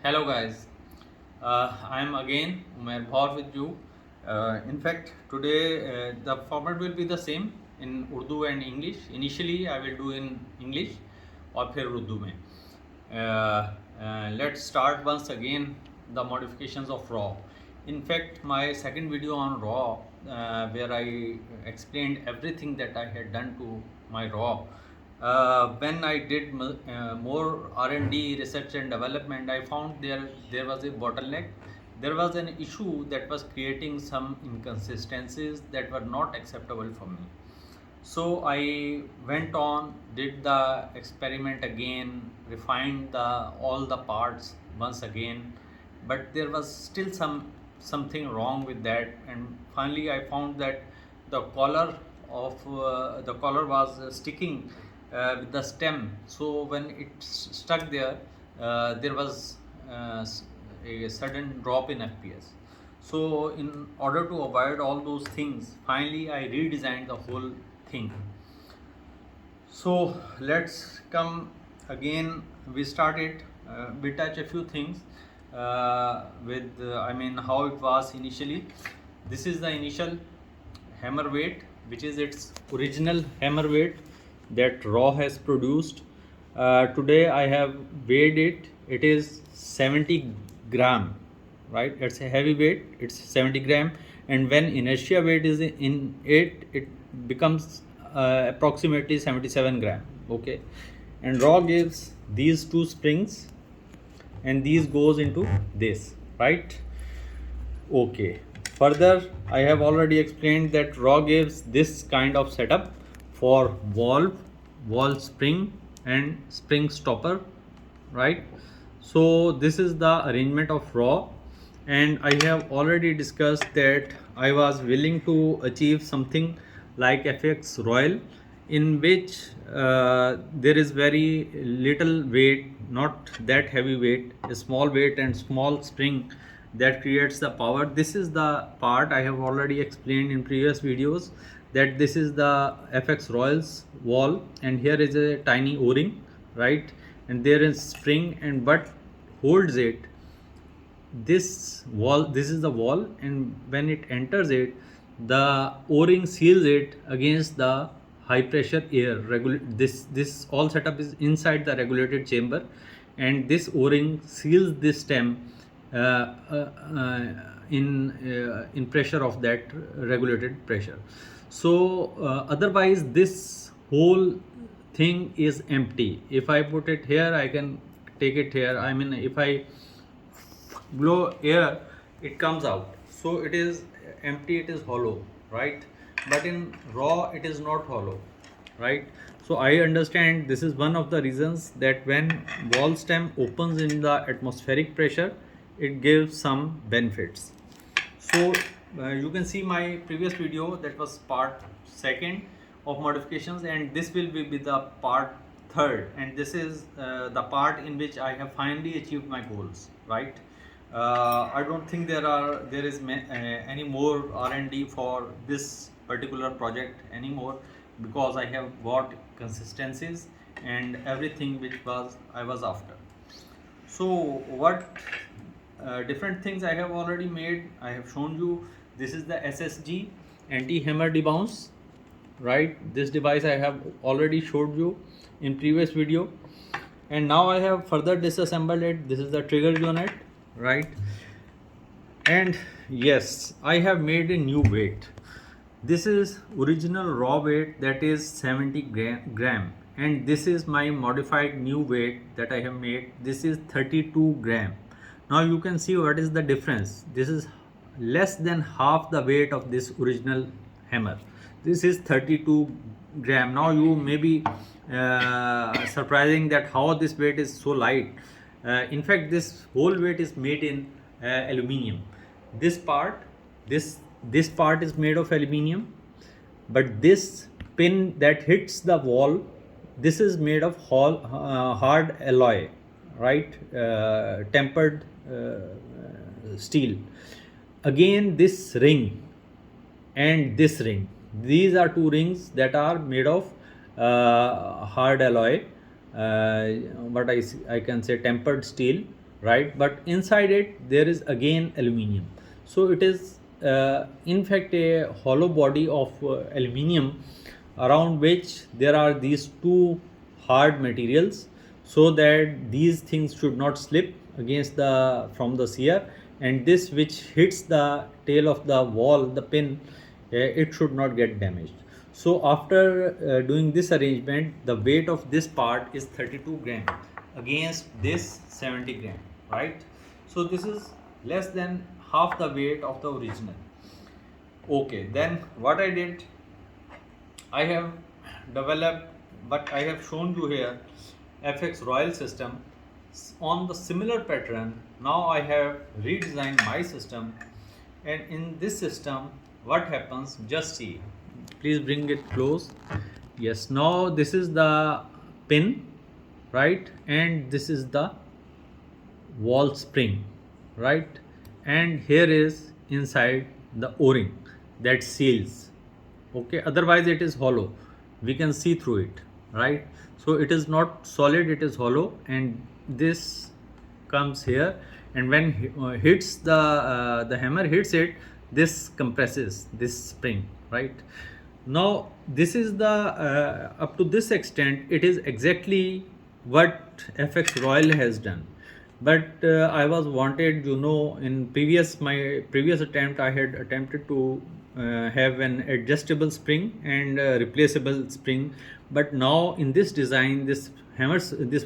Hello guys, I am again Umair Bhaur with you. In fact, today the format will be the same in Urdu and English. Initially, I will do in English और फिर उर्दू में. Let's start once again the modifications of RAW. In fact, my second video on RAW, where I explained everything that I had done to my RAW. When I did more R&D, research and development, I found there was a bottleneck. There was an issue that was creating some inconsistencies that were not acceptable for me. So I went on, did the experiment again, refined all the parts once again, but there was still something wrong with that, and finally I found that the collar was sticking with the stem. So when it stuck there, there was a sudden drop in FPS. So in order to avoid all those things, finally I redesigned the whole thing. So let's come again. We started. We touch a few things with how it was initially. This is the initial hammer weight, which is its original hammer weight that RAW has produced. Today I have weighed it. It is 70 gram, right? It's a heavy weight. It's 70 gram, and when inertia weight is in it, it becomes approximately 77 gram. Okay, and RAW gives these two springs, and these goes into this, right? Okay. Further, I have already explained that RAW gives this kind of setup for valve, valve spring and spring stopper, right? So this is the arrangement of RAW, and I have already discussed that I was willing to achieve something like FX Royal, in which there is very little weight, not that heavy weight, a small weight and small spring that creates the power. This is the part I have already explained in previous videos, that this is the FX Royals wall, and here is a tiny o-ring, right? And there is spring, and what holds it, this wall, this is the wall, and when it enters it, the o-ring seals it against the high pressure air. This all setup is inside the regulated chamber, and this o-ring seals this stem uh, uh, uh, in pressure of that regulated pressure. So otherwise this whole thing is empty. If I put it here, I can take it here. If I blow air, it comes out, so it is empty, it is hollow, right? But in RAW it is not hollow, right? So I understand this is one of the reasons that when wall stem opens in the atmospheric pressure, it gives some benefits. So you can see my previous video, that was part second of modifications, and this will be the part third, and this is the part in which I have finally achieved my goals, right? I don't think there is any more R&D for this particular project anymore, because I have got consistencies and everything which I was after. So what different things I have already made, I have shown you. This is the SSG anti-hammer debounce, right? This device I have already showed you in previous video, and now I have further disassembled it. This is the trigger unit, right? And yes, I have made a new weight. This is original RAW weight, that is 70 gram, and this is my modified new weight that I have made. This is 32 gram. Now you can see what is the difference. This is less than half the weight of this original hammer. This is 32 gram. Now you may be surprising that how this weight is so light. In fact, this whole weight is made in aluminium. This part is made of aluminium, but this pin that hits the wall, this is made of hard alloy, right? Tempered steel. Again, this ring and this ring, these are two rings that are made of hard alloy, what I can say tempered steel, right? But inside it there is again aluminium. So it is in fact a hollow body of aluminium, around which there are these two hard materials, so that these things should not slip against the from the shear, and this which hits the tail of the wall, the pin, it should not get damaged. So after doing this arrangement, the weight of this part is 32 gram against this 70 gram, right? So this is less than half the weight of the original. Okay, then what I did, I have developed, but I have shown you here, FX Royal system on the similar pattern. Now I have redesigned my system, and in this system what happens, just see, please bring it close. Yes, now this is the pin, right, and this is the wall spring, right, and here is inside the o-ring that seals. Okay, otherwise it is hollow, we can see through it, right? So it is not solid, it is hollow, and this comes here, and when hits the hammer hits it, this compresses this spring, right? Now this is the up to this extent it is exactly what FX Royal has done. But I was wanted, in my previous attempt I had attempted to have an adjustable spring and replaceable spring, but now in this design this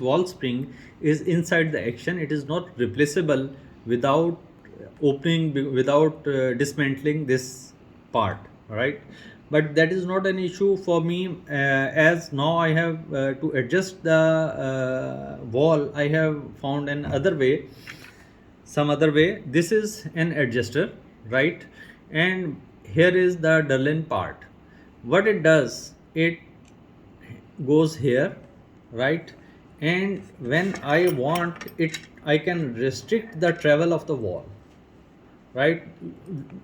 wall spring is inside the action. It is not replaceable without without dismantling this part, right? But that is not an issue for me, as now I have to adjust the wall. I have found some other way. This is an adjuster, right? And here is the Derlin part. What it does, it goes here, right? And when I want it, I can restrict the travel of the wall, right?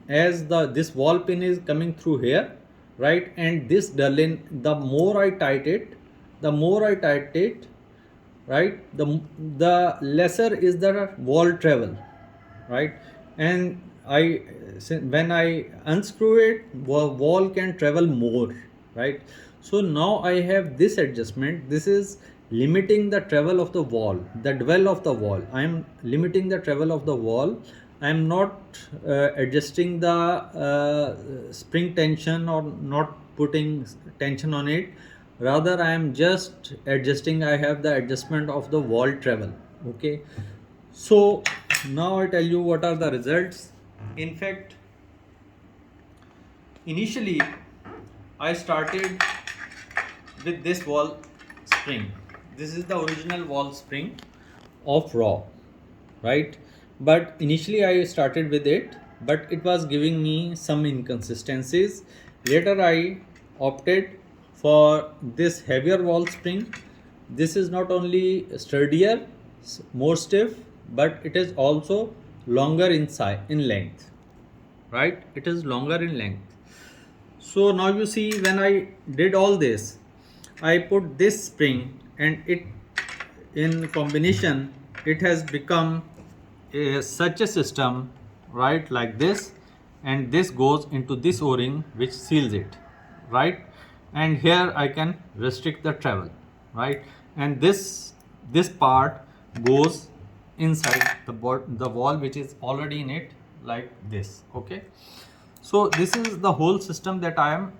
As this wall pin is coming through here, right, and this Derlin, the more I tighten it, right, the lesser is the wall travel, right? And when I unscrew it, wall can travel more, right? So now I have this adjustment. This is limiting the travel of the wall, the dwell of the wall. I am limiting the travel of the wall. I am not adjusting the spring tension or not putting tension on it. Rather, I am just adjusting. I have the adjustment of the wall travel. Okay. So now I tell you what are the results. In fact, initially I started with this wall spring. This is the original wall spring of raw, right? But initially I started with it, but it was giving me some inconsistencies. Later I opted for this heavier wall spring. This is not only sturdier, more stiff, but it is also longer in length, right? It is longer in length. So now you see, when I did all this, I put this spring, and it in combination it has become such a system, right, like this, and this goes into this o-ring which seals it, right? And here I can restrict the travel, right? And this part goes inside the wall which is already in it, like this. Okay, so this is the whole system that I am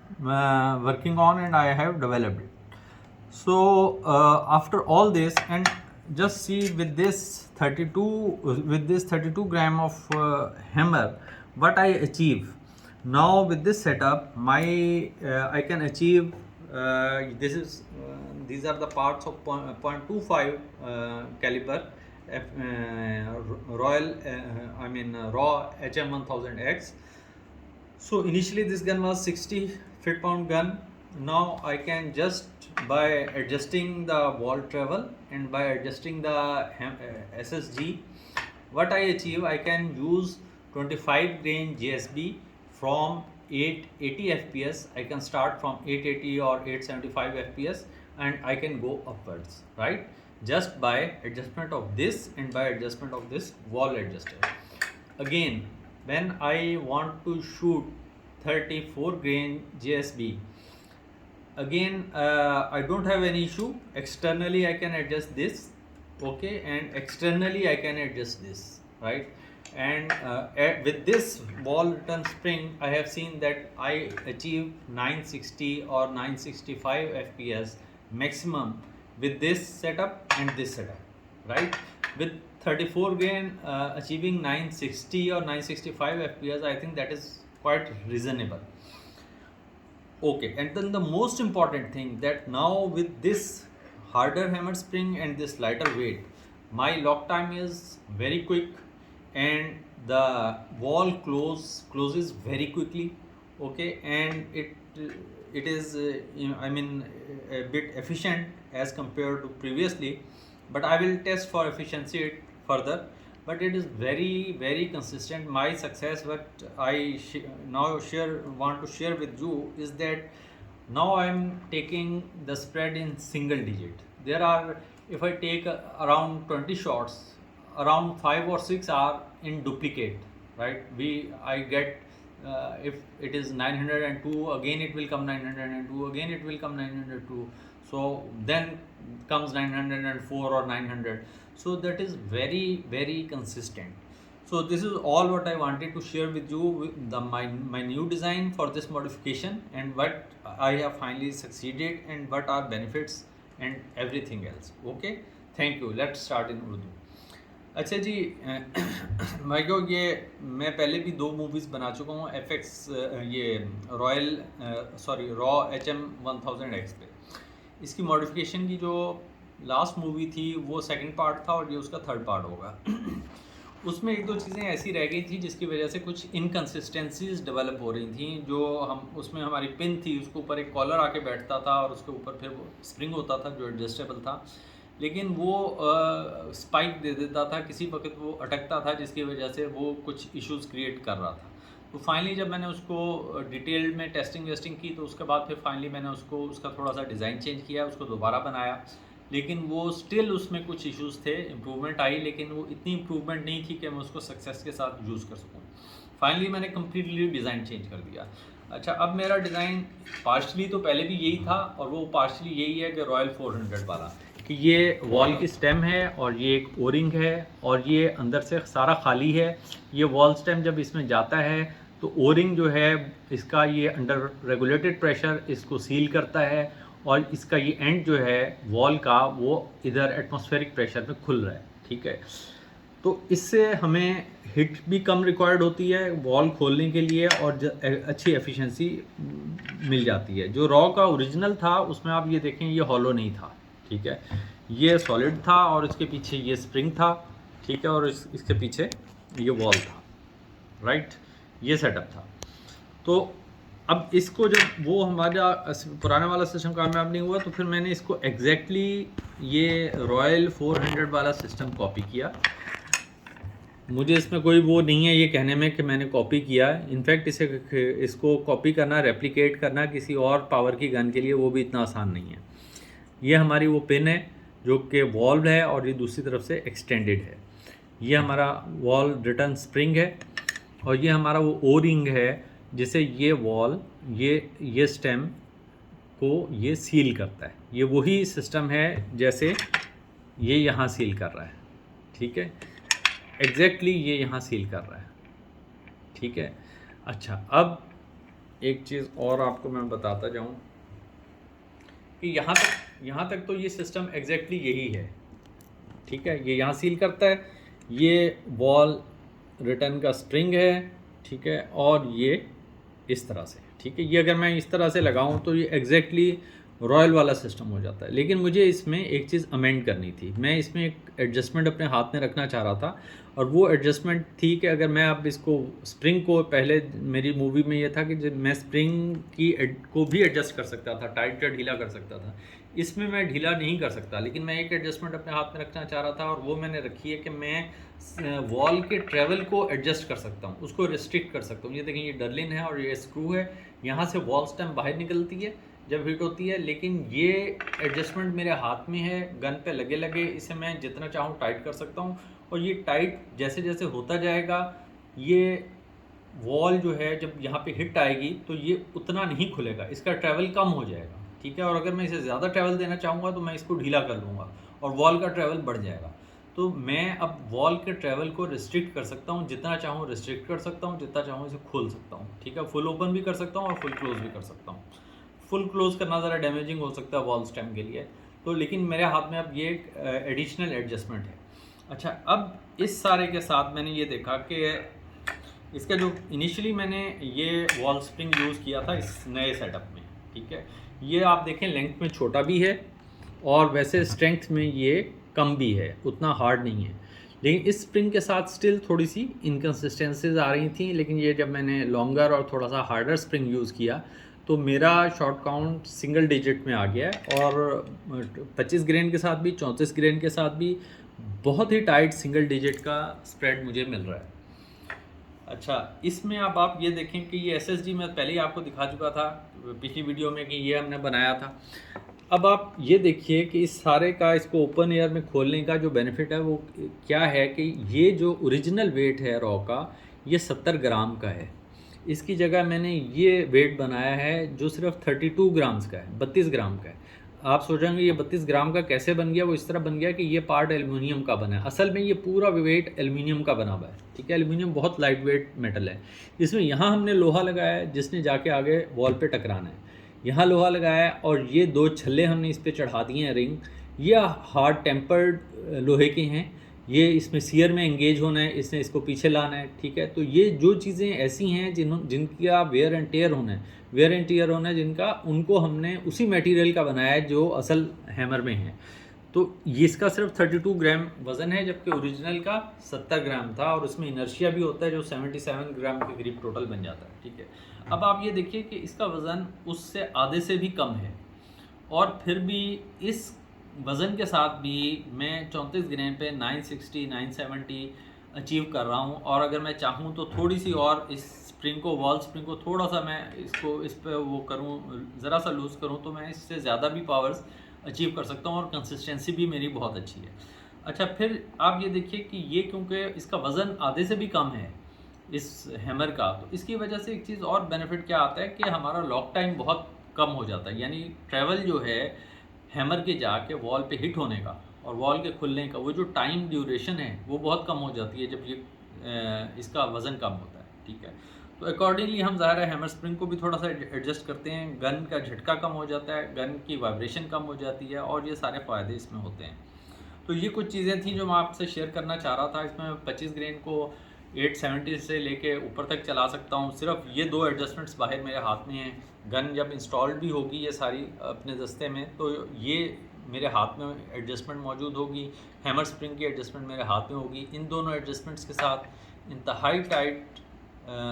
working on, and I have developed it. So after all this, and just see with this 32 gram of hammer, what I achieve now with this setup. I can achieve these are the parts of 0.25 caliber Royal raw HM1000X. So initially this gun was 60 foot-pound gun. Now I can, just by adjusting the wall travel and by adjusting the SSG, what I achieve, I can use 25 grain JSB from 880 FPS. I can start from 880 or 875 FPS, and I can go upwards, right? just by adjustment of this and by adjustment of this wall adjuster. Again, when I want to shoot 34 grain JSB, again I don't have any issue. Externally I can adjust this, okay, and externally I can adjust this, right? And with this wall return spring, I have seen that I achieve 960 or 965 FPS maximum with this setup and this setup, right? With 34 grain achieving 960 or 965 FPS, I think that is quite reasonable. Okay, and then the most important thing, that now with this harder hammer spring and this lighter weight, my lock time is very quick and the wall closes very quickly, okay, and it is I mean a bit efficient as compared to previously, but I will test for efficiency it further. But it is very consistent. My success, what I now want to share with you, is that now I am taking the spread in single digit. There are, if I take around 20 shots, around 5 or 6 are in duplicate, right? I get if it is 902, again it will come 902, again it will come 902, so then comes 904 or 900. So that is very consistent. So this is all what I wanted to share with you, with my new design for this modification, and what I have finally succeeded, and what are benefits and everything else. Okay, thank you. Let's start in Urdu. अच्छा जी, भाइयों, ये मैं पहले भी 2 movies बना चुका हूँ FX ये रॉ HM1000X पे. इसकी मॉडिफिकेशन की जो लास्ट मूवी थी वो सेकंड पार्ट था और ये उसका थर्ड पार्ट होगा. उसमें 1-2 चीज़ें ऐसी रह गई थी जिसकी वजह से कुछ इनकन्सिस्टेंसीज डेवलप हो रही थी. जो हम उसमें हमारी पिन थी, उसके ऊपर एक कॉलर आके बैठता था और उसके ऊपर फिर वो स्प्रिंग होता था जो एडजस्टेबल था, लेकिन वो स्पाइक दे देता था, किसी वक्त वो अटकता था, जिसकी वजह से वो कुछ इश्यूज़ क्रिएट कर रहा था. तो फाइनली जब मैंने उसको डिटेल में टेस्टिंग वेस्टिंग की, तो उसके बाद फिर फाइनली मैंने उसका थोड़ा सा डिज़ाइन चेंज किया, उसको दोबारा बनाया, लेकिन वो स्टिल उसमें कुछ इश्यूज़ थे. इम्प्रूवमेंट आई, लेकिन वो इतनी इम्प्रूवमेंट नहीं थी कि मैं उसको सक्सेस के साथ यूज़ कर सकूँ. फाइनली मैंने कम्प्लीटली डिज़ाइन चेंज कर दिया. अच्छा, अब मेरा डिज़ाइन पार्शली तो पहले भी यही था, और वो पार्शली यही है कि रॉयल 400 वाला, कि ये वॉल की स्टेम है और ये एक ओरिंग है और ये अंदर से सारा खाली है. ये वॉल स्टेम जब इसमें जाता है तो ओरिंग जो है इसका, ये अंडर रेगुलेटेड प्रेशर इसको सील करता है, और इसका ये एंड जो है वॉल का वो इधर एटमॉस्फेरिक प्रेशर पे खुल रहा है. ठीक है, तो इससे हमें हिट भी कम रिक्वायर्ड होती है वॉल खोलने के लिए, और अच्छी एफिशिएंसी मिल जाती है. जो रॉ का ओरिजिनल था उसमें आप ये देखें, ये हॉलो नहीं था. ठीक है, ये सॉलिड था और इसके पीछे ये स्प्रिंग था. ठीक है, और इसके पीछे ये वॉल था, राइट, ये सेटअप था. तो अब इसको जब वो हमारा पुराना वाला सिस्टम कामयाब नहीं हुआ, तो फिर मैंने इसको एग्जैक्टली ये रॉयल 400 वाला सिस्टम कॉपी किया. मुझे इसमें कोई वो नहीं है ये कहने में कि मैंने कॉपी किया. इनफैक्ट इसको कॉपी करना, रेप्लिकेट करना किसी और पावर की गन के लिए, वो भी इतना आसान नहीं है. ये हमारी वो पिन है जो कि वॉल्व है, और ये दूसरी तरफ से एक्सटेंडेड है. ये हमारा वॉल रिटर्न स्प्रिंग है, और ये हमारा वो ओ रिंग है जिसे ये वॉल ये स्टेम को ये सील करता है. ये वही सिस्टम है जैसे ये यहाँ सील कर रहा है. ठीक है, एग्जैक्टली ये यहाँ सील कर रहा है. ठीक है. अच्छा, अब एक चीज़ और आपको मैं बताता जाऊँ कि यहाँ तक तो ये सिस्टम एग्जैक्टली यही है. ठीक है, ये यहाँ सील करता है, ये वॉल रिटर्न का स्प्रिंग है. ठीक है, और ये इस तरह से. ठीक है, ये अगर मैं इस तरह से लगाऊं तो ये एग्जैक्टली रॉयल वाला सिस्टम हो जाता है. लेकिन मुझे इसमें एक चीज़ अमेंड करनी थी. मैं इसमें एक एडजस्टमेंट अपने हाथ में रखना चाह रहा था, और वो एडजस्टमेंट थी कि अगर मैं अब इसको स्प्रिंग को, पहले मेरी मूवी में ये था कि मैं स्प्रिंग को भी एडजस्ट कर सकता था, टाइट या ढीला कर सकता था. इसमें मैं ढीला नहीं कर सकता, लेकिन मैं एक एडजस्टमेंट अपने हाथ में रखना चाह रहा था, और वो मैंने रखी है कि मैं वॉल के ट्रेवल को एडजस्ट कर सकता हूँ, उसको रिस्ट्रिक्ट कर सकता हूँ. ये देखें, ये डर्लिन है और ये स्क्रू है. यहाँ से वॉल स्टेम बाहर निकलती है, जब हिट होती है, लेकिन ये एडजस्टमेंट मेरे हाथ में है, गन पे लगे लगे इसे मैं जितना चाहूँ टाइट कर सकता हूँ। और ये टाइट जैसे जैसे होता जाएगा, ये वॉल जो है जब यहाँ पे हिट आएगी तो ये उतना नहीं खुलेगा, इसका ट्रैवल कम हो जाएगा, ठीक है। और अगर मैं इसे ज़्यादा ट्रैवल देना चाहूँगा तो मैं इसको ढीला कर लूँगा और वॉल का ट्रैवल बढ़ जाएगा। तो मैं अब वॉल के ट्रैवल को रिस्ट्रिक्ट कर सकता हूँ, जितना चाहूँ रिस्ट्रिक्ट कर सकता हूँ, जितना चाहूँ इसे खोल सकता हूँ, ठीक है। फुल ओपन भी कर सकता हूँ और फुल क्लोज भी कर सकता हूँ। फुल क्लोज करना ज़रा डैमेजिंग हो सकता है वॉल स्टेम के लिए, तो लेकिन मेरे हाथ में अब ये एक एडिशनल एडजस्टमेंट है। अच्छा, अब इस सारे के साथ मैंने ये देखा कि इसका जो इनिशियली मैंने ये वॉल स्प्रिंग यूज़ किया था इस नए सेटअप में, ठीक है, ये आप देखें लेंथ में छोटा भी है और वैसे स्ट्रेंथ में ये कम भी है, उतना हार्ड नहीं है। लेकिन इस स्प्रिंग के साथ स्टिल थोड़ी सी इनकन्सिस्टेंसीज आ रही थी, लेकिन ये जब मैंने लॉन्गर और थोड़ा सा हार्डर स्प्रिंग यूज़ किया तो मेरा शॉट काउंट सिंगल डिजिट में आ गया है। और 25 ग्रेन के साथ भी 34 ग्रेन के साथ भी बहुत ही टाइट सिंगल डिजिट का स्प्रेड मुझे मिल रहा है। अच्छा, इसमें अब आप ये देखें कि ये SSD मैं पहले ही आपको दिखा चुका था पिछली वीडियो में कि ये हमने बनाया था। अब आप ये देखिए कि इस सारे का इसको ओपन एयर में खोलने का जो बेनिफिट है वो क्या है कि ये जो ओरिजिनल वेट है रॉ का, ये 70 ग्राम का है। इसकी जगह मैंने ये वेट बनाया है जो सिर्फ 32 ग्राम्स का है, 32 ग्राम का है। आप सोचेंगे ये 32 ग्राम का कैसे बन गया? वो इस तरह बन गया कि ये पार्ट एल्युमिनियम का बना है। असल में ये पूरा वेट एल्युमिनियम का बना हुआ है, ठीक है। एल्युमिनियम बहुत लाइट वेट मेटल है। इसमें यहाँ हमने लोहा लगाया है जिसने जाके आगे वॉल पे टकराना है, यहाँ लोहा लगाया है, और ये 2 छल्ले हमने इस पर चढ़ा दिए हैं रिंग। ये हार्ड टेम्पर्ड लोहे के हैं, ये इसमें सियर में एंगेज होना है, इसने इसको पीछे लाना है, ठीक है। तो ये जो चीज़ें ऐसी हैं जिनका वेयर एंड टेयर होना है जिनका, उनको हमने उसी मटेरियल का बनाया है जो असल हैमर में है। तो ये इसका सिर्फ 32 ग्राम वज़न है, जबकि ओरिजिनल का 70 ग्राम था, और उसमें इनर्शिया भी होता है जो 77 ग्राम के करीब टोटल बन जाता है, ठीक है। अब आप ये देखिए कि इसका वज़न उससे आधे से भी कम है, और फिर भी इस वज़न के साथ भी मैं 34 ग्राम पे 960 970 अचीव कर रहा हूँ। और अगर मैं चाहूँ तो थोड़ी सी और इस स्प्रिंग को, वॉल स्प्रिंग को थोड़ा सा मैं इसको इस पर वो करूँ, ज़रा सा लूज़ करूँ, तो मैं इससे ज़्यादा भी पावर्स अचीव कर सकता हूँ, और कंसिस्टेंसी भी मेरी बहुत अच्छी है। अच्छा, फिर आप ये देखिए कि ये क्योंकि इसका वज़न आधे से भी कम है इस हैमर का, तो इसकी वजह से एक चीज़ और बेनिफिट क्या आता है कि हमारा लॉक टाइम बहुत कम हो जाता है। यानी ट्रैवल जो है हैमर के जाके वॉल पे हिट होने का और वॉल के खुलने का, वो जो टाइम ड्यूरेशन है वो बहुत कम हो जाती है जब ये इसका वज़न कम होता है, ठीक है। तो अकॉर्डिंगली हम ज़ाहिर है हैमर स्प्रिंग को भी थोड़ा सा एडजस्ट करते हैं, गन का झटका कम हो जाता है, गन की वाइब्रेशन कम हो जाती है, और ये सारे फ़ायदे इसमें होते हैं। तो ये कुछ चीज़ें थी जो मैं आपसे शेयर करना चाह रहा था। इसमें 25 ग्रेन को 870 से लेके ऊपर तक चला सकता हूँ। सिर्फ ये 2 एडजस्टमेंट्स बाहर मेरे हाथ में हैं। गन जब इंस्टॉल्ड भी होगी ये सारी अपने दस्ते में, तो ये मेरे हाथ में एडजस्टमेंट मौजूद होगी, हैमर स्प्रिंग की एडजस्टमेंट मेरे हाथ में होगी। इन दोनों एडजस्टमेंट्स के साथ इंतहाई टाइट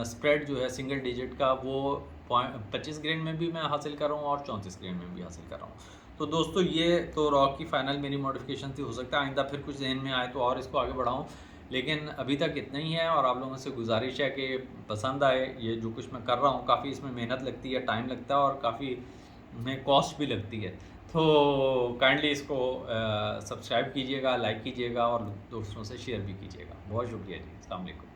स्प्रेड जो है सिंगल डिजिट का, वो 25 ग्रेन में भी मैं हासिल कर रहा हूँ और 34 ग्रेन में भी हासिल कर रहा हूँ। तो दोस्तों, ये तो रॉक की फ़ाइनल मेरी मॉडिफिकेशन थी। हो सकता है आइंदा फिर कुछ जहन में आए तो और इसको आगे बढ़ाऊँ, लेकिन अभी तक इतना ही है। और आप लोगों से गुजारिश है कि पसंद आए ये जो कुछ मैं कर रहा हूँ। काफ़ी इसमें मेहनत लगती है, टाइम लगता है, और काफ़ी में कॉस्ट भी लगती है। तो काइंडली इसको सब्सक्राइब कीजिएगा, लाइक कीजिएगा, और दोस्तों से शेयर भी कीजिएगा। बहुत शुक्रिया जी। अस्सलाम वालेकुम।